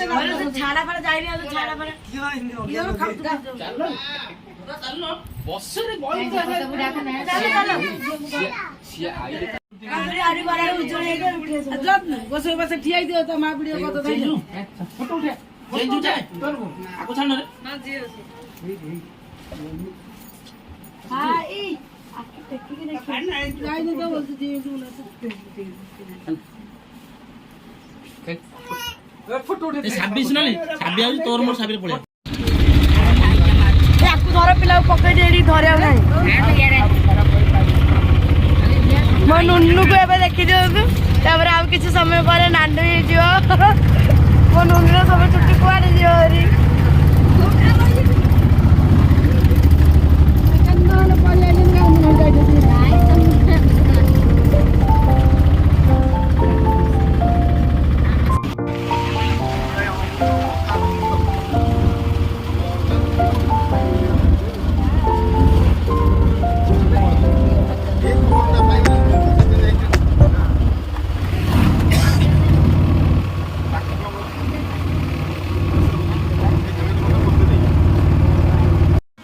ଛାଡା ଫାଡା ଯାଇନି ଆଉ ଛାଡା ଫାଡା ବସରେ ବସ ଠିଆ ହେଇଥିବ ତା ମା ଭିଡିଓ କଥା ଫଟୋ ଉଠା ଜେଜୁ ଯାଏ ଆକୁ ଛାଡ ରେ ହାଇ ଆକି ଟେକିକି ଦେଖି ଯାଇନି ତ ବସ ଜିଏ ଫଟୋ ଉଠା 26 ନାଲି 26 ଆଉଛି ତୋର ମୋର 26 ରେ ପଳେଆ ଆକୁ ଧର ପିଲାକୁ ପକେଇ ଦେ ଏଠି ଧରିବାକୁ ନାହିଁ ମୋ ନୁନୁକୁ ଏବେ ଦେଖି ଦିଅନ୍ତୁ ତାପରେ ଆଉ କିଛି ସମୟ ପରେ ନାଣ୍ଡୁ ହେଇଯିବ ମୋ ନୁନୁର ସବୁ ଚୁଟି କୁଆଡେ ଯିବ ହେରି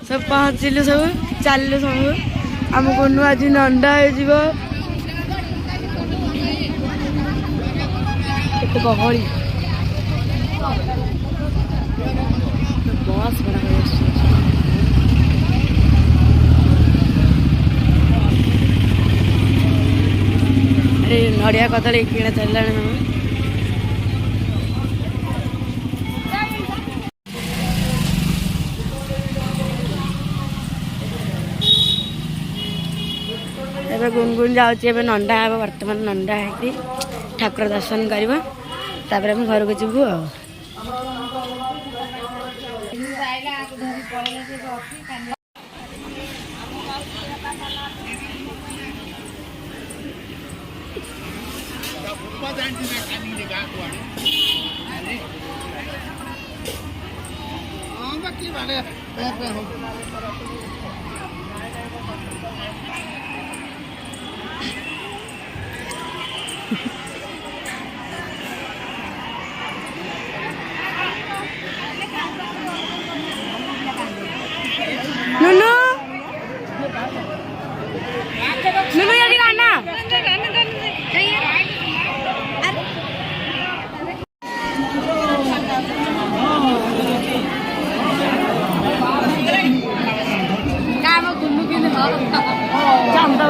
सब पहुँचलु सब चलु सब आमको नुआ आज नंदा हो गहली बस अरे नड़िया कदली किଣା चलला एबे गुनगुन जाऊँ नंदा हे बर्तमान नंदा है ठाकुर दर्शन करवा तापर हम घर को जीवु नुनु नुनु ये गाना काम गुन्नु किने चांदा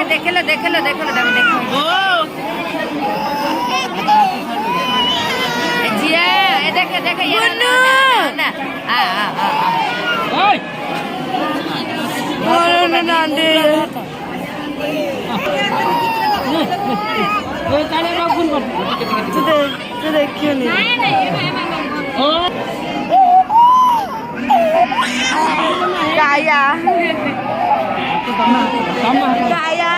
देखलो देखलो देखलो देखो जिया ए देख देख ये ना हां हां हां ओए ना नांदे ओ ताले मा फोन कर तू देखियो नहीं ओ काया काया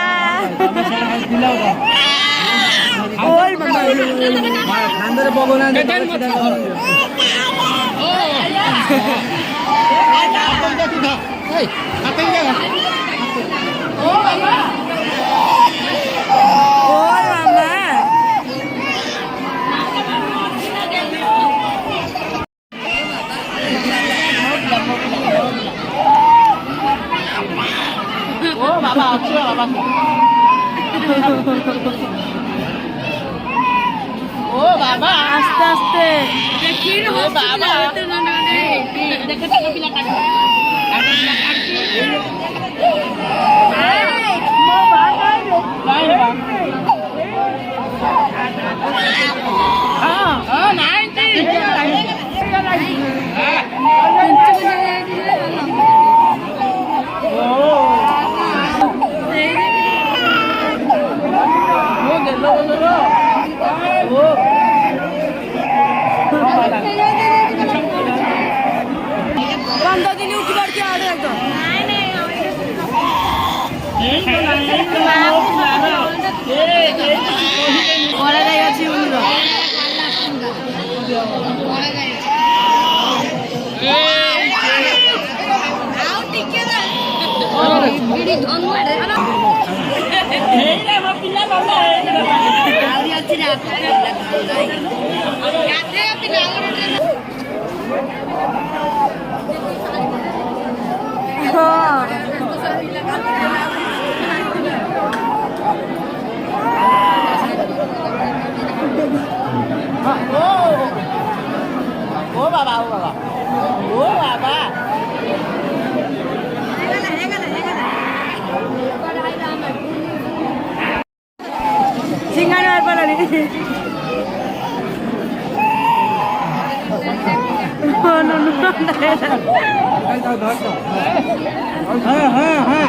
ओल मम्मा ଖାନ୍ଦାରେ ପବନ বাবা আছে বাবা ও বাবা আস্তে আস্তে ও বাবা দেখো টাকা পিলা কাট ও বাবা ও বাবা ও বাবা সিঙ্গারা আর পালানি হ্যাঁ হ্যাঁ হ্যাঁ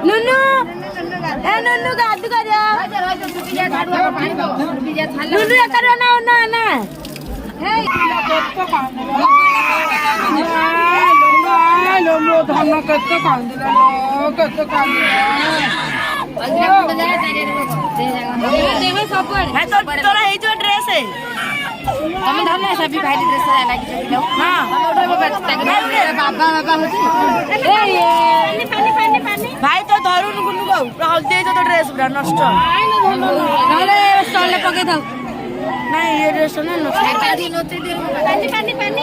नुन्नू ए नुन्नू गादू कर जा नुन्नू ये करो ना ना ना लो धान कत्ते कांदिला लो कत्ते कांदिला देव सब भाई तो तोरा हे जो ड्रेस है તમે ધરને સભી ભાઈ ડ્રેસ લાગી છે हां બાબા બાબા હોતી ए पानी भाई तो धरुन गुनु गौ हल्दी तो ड्रेस पूरा नष्ट ନହେଲେ ଷ୍ଟଲରେ ପକେଇ ଥାଉ नहीं ये ड्रेस ना नष्ट ପାଣି ନୋଚି ଦେ ପାଣି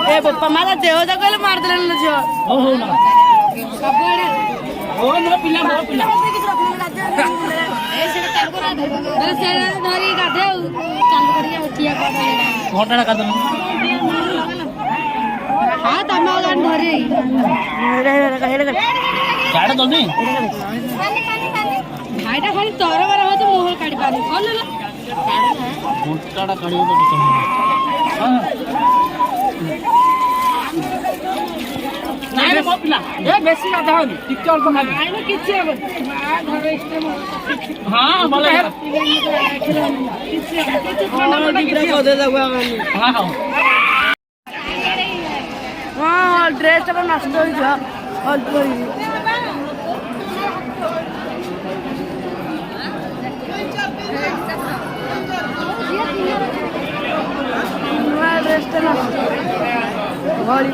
ए पप्पा मारा देह जा कहले मार देले न झियो हो हो ना ସବୁଆଡେ ओ नो पिला ଏ ସେଟା ଚାଲୁ କରା ଦେ ସେଟା ଧରି ଗାଧେଉ ଚାଲୁ କରିକି ଉଠିଆ କରି ଘଟଣା କାଦ ହଁ ତମ ଗାଁ ଧରି ଚାଡ ଜଲ୍ଦି ଭାଇଟା ଖାଲି ତରବର ହଉଛି ମୁହଁ କାଢି ପାରୁନି ଭଲ ନା ଘଣ୍ଟାଟା କାଢିବ ତ କିଛି ହଁ ନାଇଁ ରେ ମୋ ପିଲା ଏ ବେଶୀ ଗାଧା ହନି ଟିକେ ଅଳ୍ପ ଖାଲି ଖାଇବ କିଛି ହବନି ହଁ ଭଲ ହଁ ହଁ हाँ ड्रेस तो नष्ट हो गया अल्प ड्रेस तो नष्ट घड़ी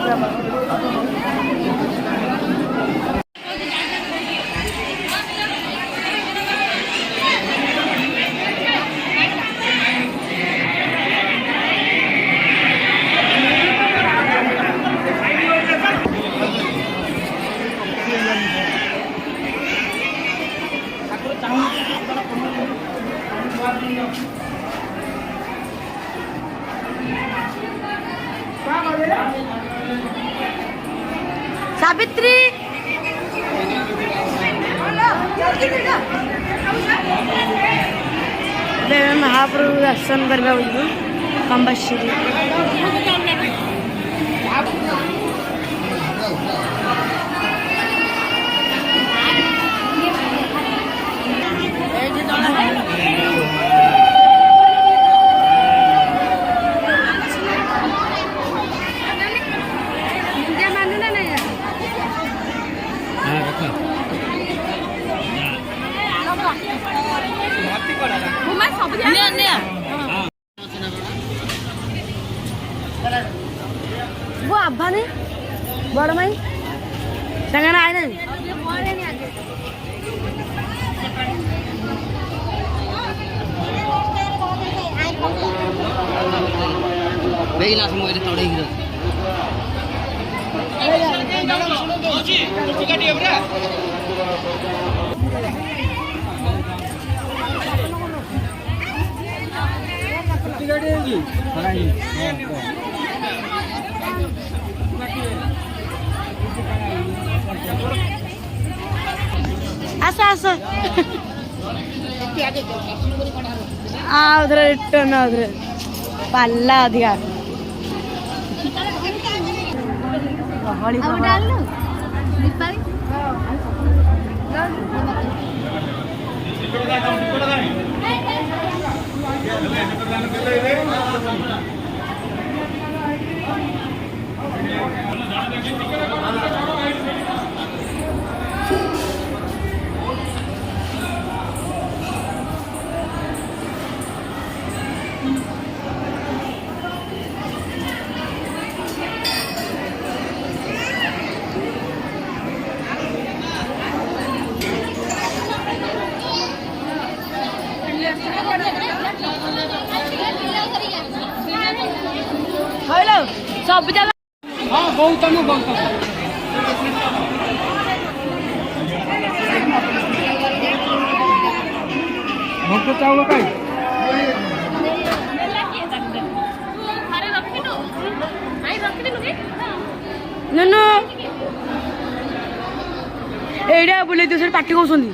सावित्री महाप्रभु दर्शन करवा बुझू कंबश्री वो अब्बा ने बड़ माई संगे आए नहीं गिलास मोबाइल तोड़े गिरो आसा आसा उधर रिटर्न उधर पल्ला अधिका हेलो सब जगह हाँ बहुत भक्त चावल कई नन्नू एड़ा बुले दूसरे पार्टी को सुनी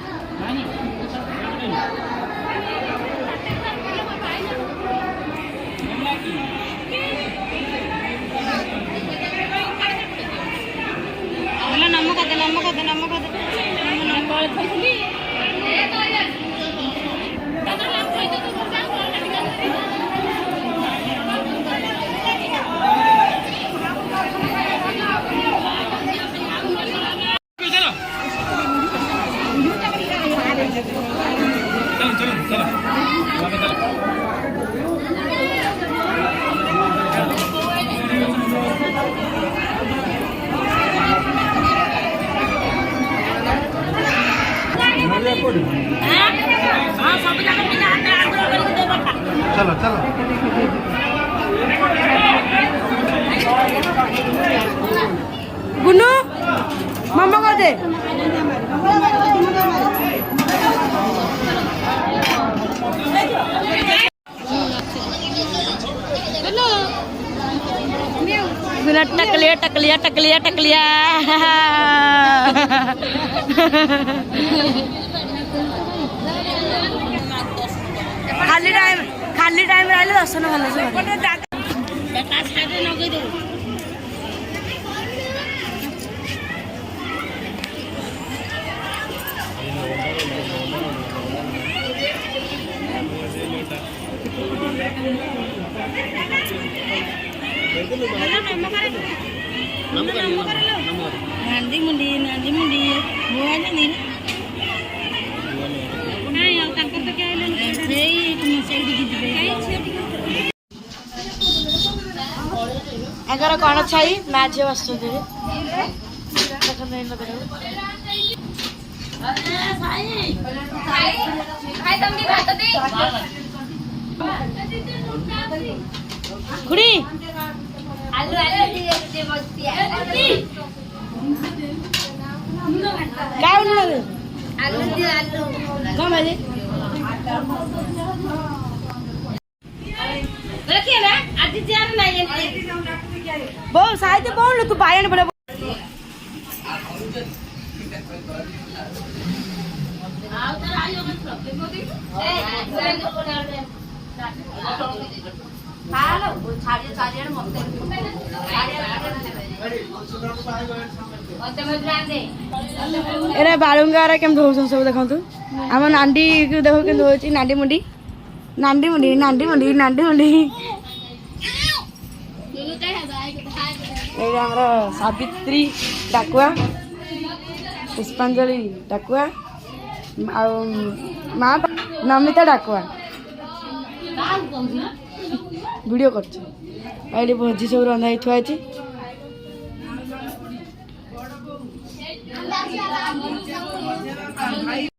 चलो चलो गुन्नू मम्मा को दे टकलिया टकलिया टकलिया टकलिया खाली टाइम रहिले दर्शन भल नांदी मुंडी बुआ नहीं एगार कौन छाई मैच बसुँ खुड़ी काय बहुत साहित्य बोल तू पायन पड़े एरे बालुंगा केम धोउछन सब देखंतु हम नांडी को देखो केम धोउची नांडी मुंडी नांडी मुंडी नांडी मुंडी नांडी मुंडी एरे हमरा सावित्री डाकुआ पुष्पांजलि डाकुआ माँ नमिता डाकुआ वीडियो कर भोजी सब रंधा थुआ